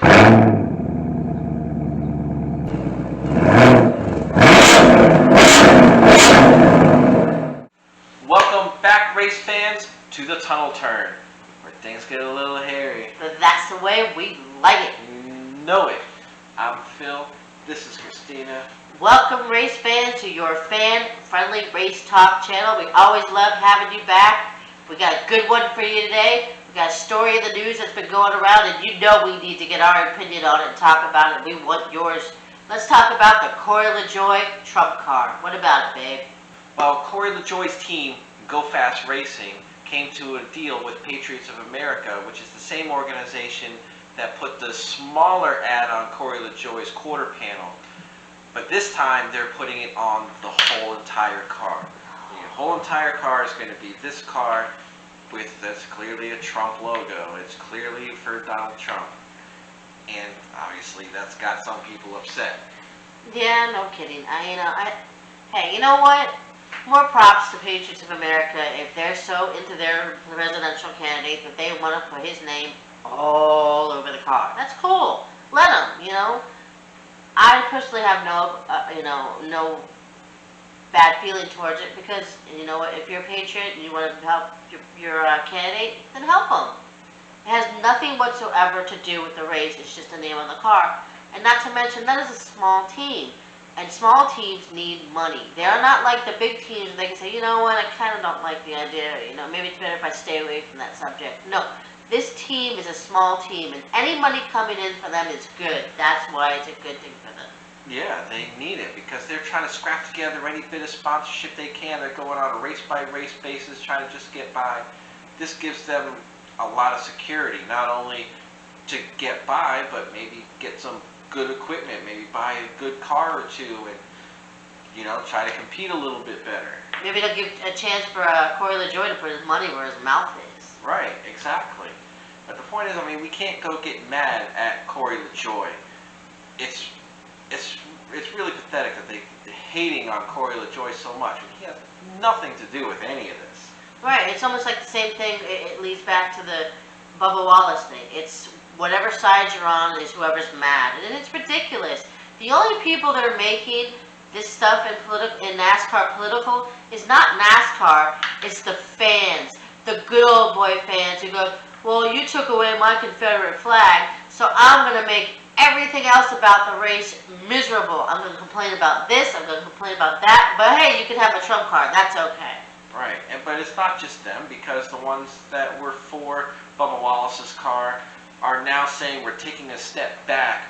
Welcome back, race fans, to the tunnel turn, where things get a little hairy. But that's the way we like it. You know it. I'm Phil. This is Christina. Welcome, race fans, to your fan-friendly race talk channel. We always love having you back. We got a good one for you today. We got a story in the news that's been going around, and you know we need to get our opinion on it and talk about it. We want yours. Let's talk about the Corey LaJoie Trump car. What about it, babe? Well, Corey LaJoie's team, Go Fast Racing, came to a deal with Patriots of America, which is the same organization that put the smaller ad on Corey LaJoie's quarter panel. But this time they're putting it on the whole entire car. The whole entire car is going to be this car that's clearly a Trump logo. It's clearly for Donald Trump. And obviously that's got some people upset. Yeah, no kidding. Hey, you know what? More props to Patriots of America if they're so into their presidential candidate that they want to put his name all over the car. That's cool. Let them, I personally have no bad feeling towards it because, you know what, if you're a patriot and you want to help your candidate, then help them. It has nothing whatsoever to do with the race. It's just the name on the car. And not to mention, that is a small team. And small teams need money. They are not like the big teams where they can say, you know what, I kind of don't like the idea. Maybe it's better if I stay away from that subject. No. This team is a small team, and any money coming in for them is good. That's why it's a good thing for them. Yeah, they need it because they're trying to scrap together any bit of sponsorship they can. They're going on a race-by-race basis, trying to just get by. This gives them a lot of security, not only to get by, but maybe get some good equipment, maybe buy a good car or two, and try to compete a little bit better. Maybe they'll give a chance for Corey LaJoie to put his money where his mouth is. Right, exactly. But the point is, we can't go get mad at Corey LaJoie. It's really pathetic that they're hating on Corey LaJoie so much. He has nothing to do with any of this. Right, it's almost like the same thing. It leads back to the Bubba Wallace thing. It's whatever side you're on is whoever's mad, and it's ridiculous. The only people that are making this stuff in NASCAR political is not NASCAR. It's the fans, the good old boy fans who go, well, you took away my Confederate flag, so I'm going to make everything else about the race miserable. I'm going to complain about this, I'm going to complain about that, but hey, you can have a Trump card. That's okay. Right, but it's not just them, because the ones that were for Bubba Wallace's car are now saying we're taking a step back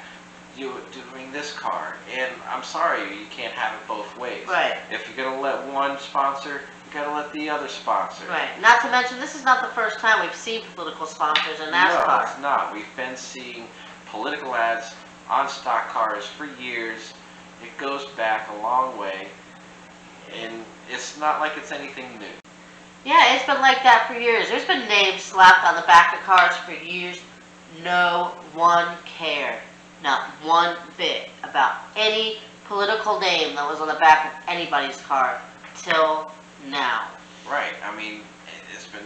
doing this car. And I'm sorry, you can't have it both ways. Right. If you're going to let one sponsor, you got to let the other sponsor. Right. Not to mention, this is not the first time we've seen political sponsors in NASCAR. No, it's not. We've been seeing political ads on stock cars for years. It goes back a long way. And it's not like it's anything new. Yeah, it's been like that for years. There's been names slapped on the back of cars for years. No one cared. Not one bit about any political name that was on the back of anybody's car till now. Right. It's been,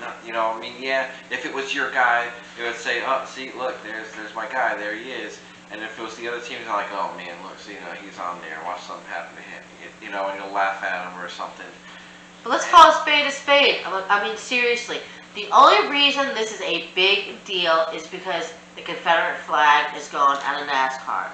yeah, if it was your guy, it would say, oh, see, look, there's my guy, there he is. And if it was the other team, it's like, oh man, look, see, he's on there, watch something happen to him, and you'll laugh at him or something. But let's call a spade a spade. Seriously, the only reason this is a big deal is because the Confederate flag is gone out of NASCAR.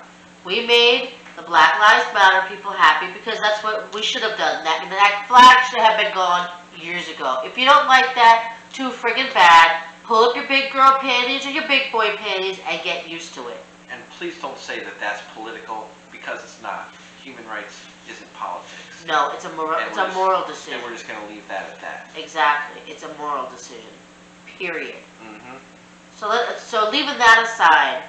We made the Black Lives Matter people happy because that's what we should have done. That flag should have been gone years ago. If you don't like that too friggin' bad, pull up your big girl panties or your big boy panties and get used to it. And please don't say that that's political, because it's not. Human rights isn't politics. No, it's a moral decision. And we're just going to leave that at that. Exactly. It's a moral decision. Period. Mm-hmm. So leaving that aside,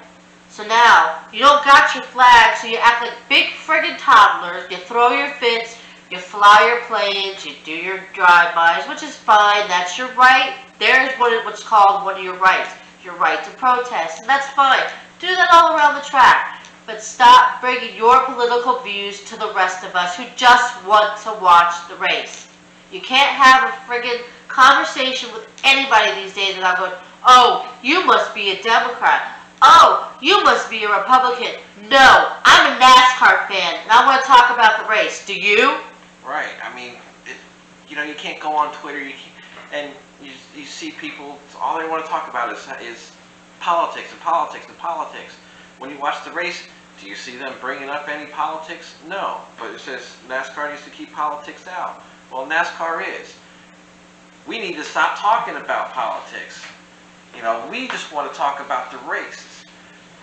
so now, you don't got your flag, so you act like big friggin' toddlers, you throw your fits, you fly your planes, you do your drive-bys, which is fine, that's your right. There's what's called one of your rights, your right to protest, and that's fine. Do that all around the track, but stop bringing your political views to the rest of us who just want to watch the race. You can't have a friggin' conversation with anybody these days without going, oh, you must be a Democrat. oh, you must be a Republican. No, I'm a NASCAR fan, and I want to talk about the race. Do you? Right. I mean, you can't go on Twitter and you see people, all they want to talk about is politics and politics and politics. When you watch the race, do you see them bringing up any politics? No. But it says NASCAR needs to keep politics out. Well, NASCAR is. We need to stop talking about politics. We just want to talk about the races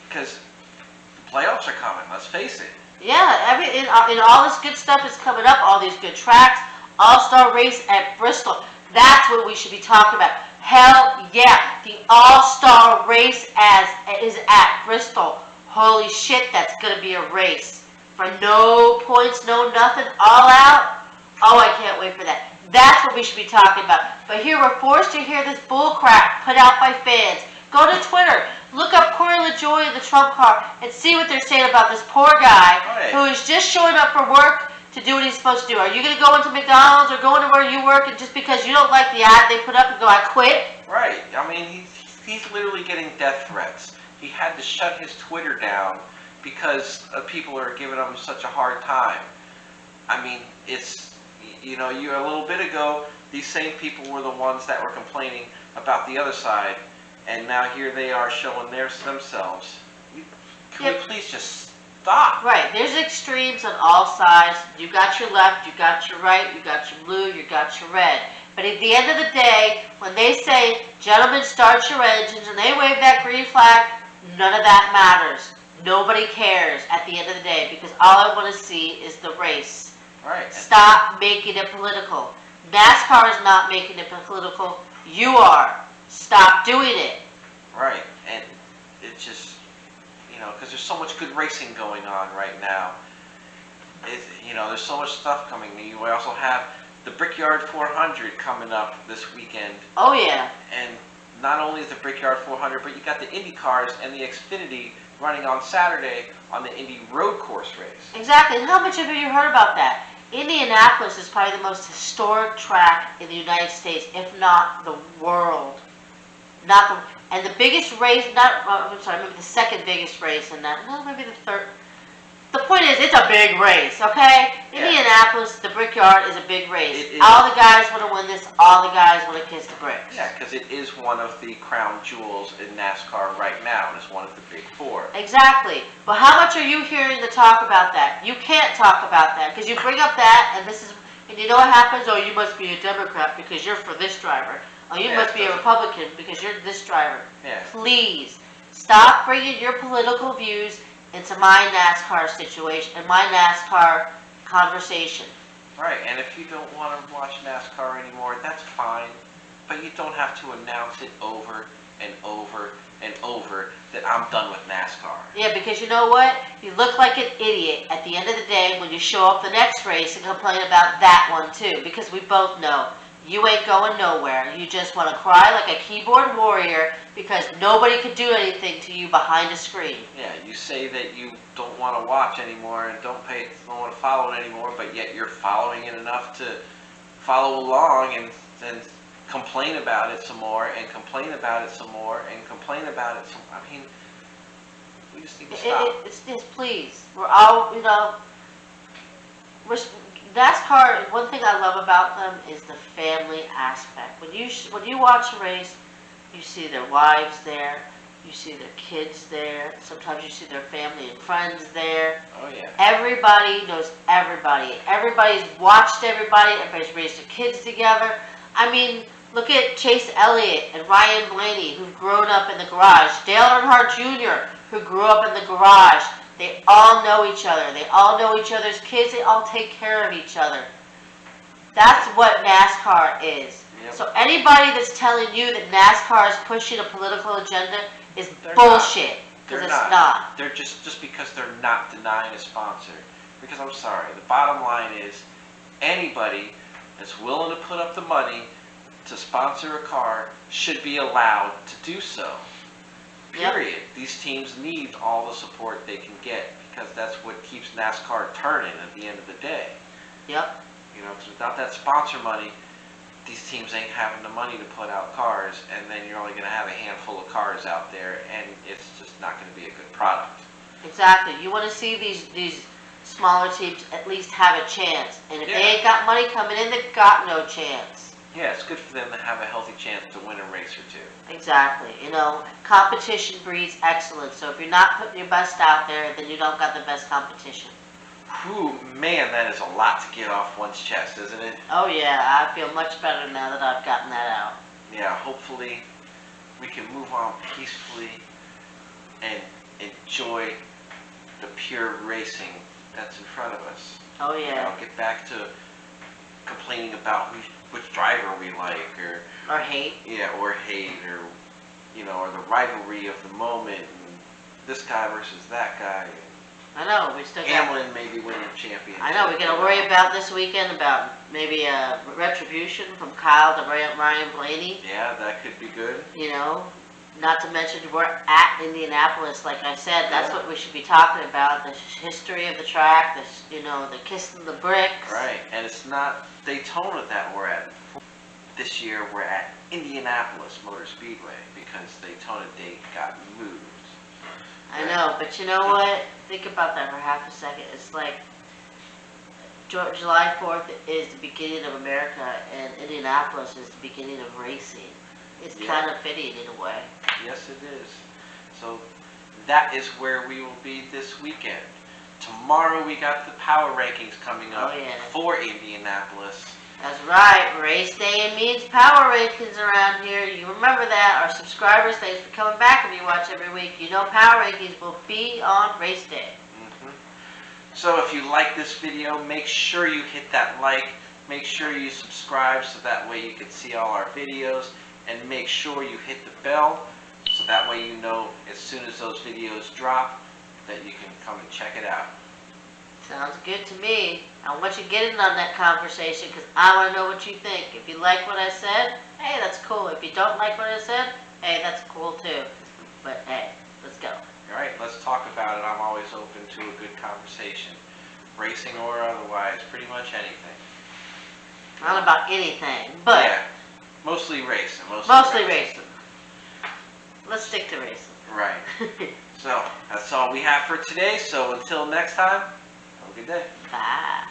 because the playoffs are coming. Let's face it. Yeah, and all this good stuff is coming up. All these good tracks, All-Star race at Bristol. That's what we should be talking about. Hell yeah, the All-Star race is at Bristol. Holy shit, that's gonna be a race for no points, no nothing, all out. Oh, I can't wait for that. That's what we should be talking about. But here we're forced to hear this bull crap put out by fans. Go to Twitter, look up Corey LaJoie in the Trump car, and see what they're saying about this poor guy who is just showing up for work to do what he's supposed to do. Are you going to go into McDonald's or go into where you work and just because you don't like the ad they put up and go, I quit? Right. I mean, he's literally getting death threats. He had to shut his Twitter down because people are giving him such a hard time. I mean, it's, a little bit ago, these same people were the ones that were complaining about the other side, and now here they are showing themselves. Can we please just stop? Right. There's extremes on all sides. You got your left, you got your right, you got your blue, you got your red. But at the end of the day, when they say, gentlemen, start your engines, and they wave that green flag, none of that matters. Nobody cares at the end of the day because all I want to see is the race. Right. Stop making it political. NASCAR is not making it political. You are. Stop doing it. Right. And it's just, because there's so much good racing going on right now. There's so much stuff coming. You also have the Brickyard 400 coming up this weekend. Oh, yeah. And not only is the Brickyard 400, but you got the Indy cars and the Xfinity running on Saturday on the Indy road course race. Exactly. And how much have you heard about that? Indianapolis is probably the most historic track in the United States, if not the world. And the biggest race, maybe the second biggest race in that, no, maybe the third. The point is, it's a big race, okay? Yeah. Indianapolis, the Brickyard is a big race. All the guys want to win this. All the guys want to kiss the bricks. Yeah, because it is one of the crown jewels in NASCAR right now, and it's one of the big four. Exactly. But how much are you hearing to talk about that? You can't talk about that because you bring up that, and you know what happens? Oh, you must be a Democrat because you're for this driver. Oh, you must be a Republican because you're this driver. Yeah. Please stop bringing your political views into my NASCAR situation and my NASCAR conversation. Right, and if you don't want to watch NASCAR anymore, that's fine. But you don't have to announce it over and over and over that I'm done with NASCAR. Yeah, because you know what? You look like an idiot at the end of the day when you show up the next race and complain about that one too. Because we both know you ain't going nowhere. You just want to cry like a keyboard warrior because nobody could do anything to you behind a screen. Yeah, you say that you don't want to watch anymore and don't want to follow it anymore, but yet you're following it enough to follow along and then complain about it some more and complain about it some more and complain about it some more. I mean, we just need to stop. It's please. We're all, NASCAR, one thing I love about them is the family aspect. When you watch a race, you see their wives there, you see their kids there, sometimes you see their family and friends there. Oh yeah. Everybody knows everybody. Everybody's watched everybody, everybody's raised their kids together. I mean, look at Chase Elliott and Ryan Blaney, who've grown up in the garage. Dale Earnhardt Jr., who grew up in the garage. They all know each other. They all know each other's kids. They all take care of each other. That's what NASCAR is. Yep. So anybody that's telling you that NASCAR is pushing a political agenda is bullshit. Because it's not. They're just because they're not denying a sponsor. Because I'm sorry, the bottom line is anybody that's willing to put up the money to sponsor a car should be allowed to do so. Period. Yep. These teams need all the support they can get because that's what keeps NASCAR turning at the end of the day. Yep. Because without that sponsor money, these teams ain't having the money to put out cars, and then you're only going to have a handful of cars out there, and it's just not going to be a good product. Exactly. You want to see these smaller teams at least have a chance. And if Yeah. they ain't got money coming in, they've got no chance. Yeah, it's good for them to have a healthy chance to win a race or two. Exactly. You know, competition breeds excellence. So if you're not putting your best out there, then you don't got the best competition. Whew, man, that is a lot to get off one's chest, isn't it? Oh yeah, I feel much better now that I've gotten that out. Yeah, hopefully we can move on peacefully and enjoy the pure racing that's in front of us. Oh You yeah. know, get back to complaining about which driver we like, Or hate. or hate, or the rivalry of the moment, and this guy versus that guy. I know, we still got... Hamlin maybe winning championship. I know, we gotta worry about this weekend about maybe a retribution from Kyle to Ryan Blaney. Yeah, that could be good. You know, not to mention we're at Indianapolis, like I said, that's Yeah. what we should be talking about, the history of the track, the kissing the bricks. Right, and it's not Daytona that we're at. This year we're at Indianapolis Motor Speedway because Daytona date got moved. I know, but you know what? Think about that for half a second. It's like July 4th is the beginning of America, and Indianapolis is the beginning of racing. It's Yeah. kind of fitting in a way. Yes, it is. So that is where we will be this weekend. Tomorrow we got the power rankings coming up Oh, yeah. for Indianapolis. That's right. Race day means power rankings around here. You remember that. Our subscribers, thanks for coming back if you watch every week. You know power rankings will be on race day. So if you like this video, make sure you hit that like, make sure you subscribe so that way you can see all our videos, and make sure you hit the bell so that way you know as soon as those videos drop that you can come and check it out. Sounds good to me. I want you to get in on that conversation because I want to know what you think. If you like what I said, hey, that's cool. If you don't like what I said, hey, that's cool too. But hey, let's go. All right, let's talk about it. I'm always open to a good conversation, racing or otherwise, pretty much anything. Not about anything, but Yeah, mostly racing. mostly racing. Let's stick to racing. Right. So that's all we have for today. So until next time, have a good day. Bye.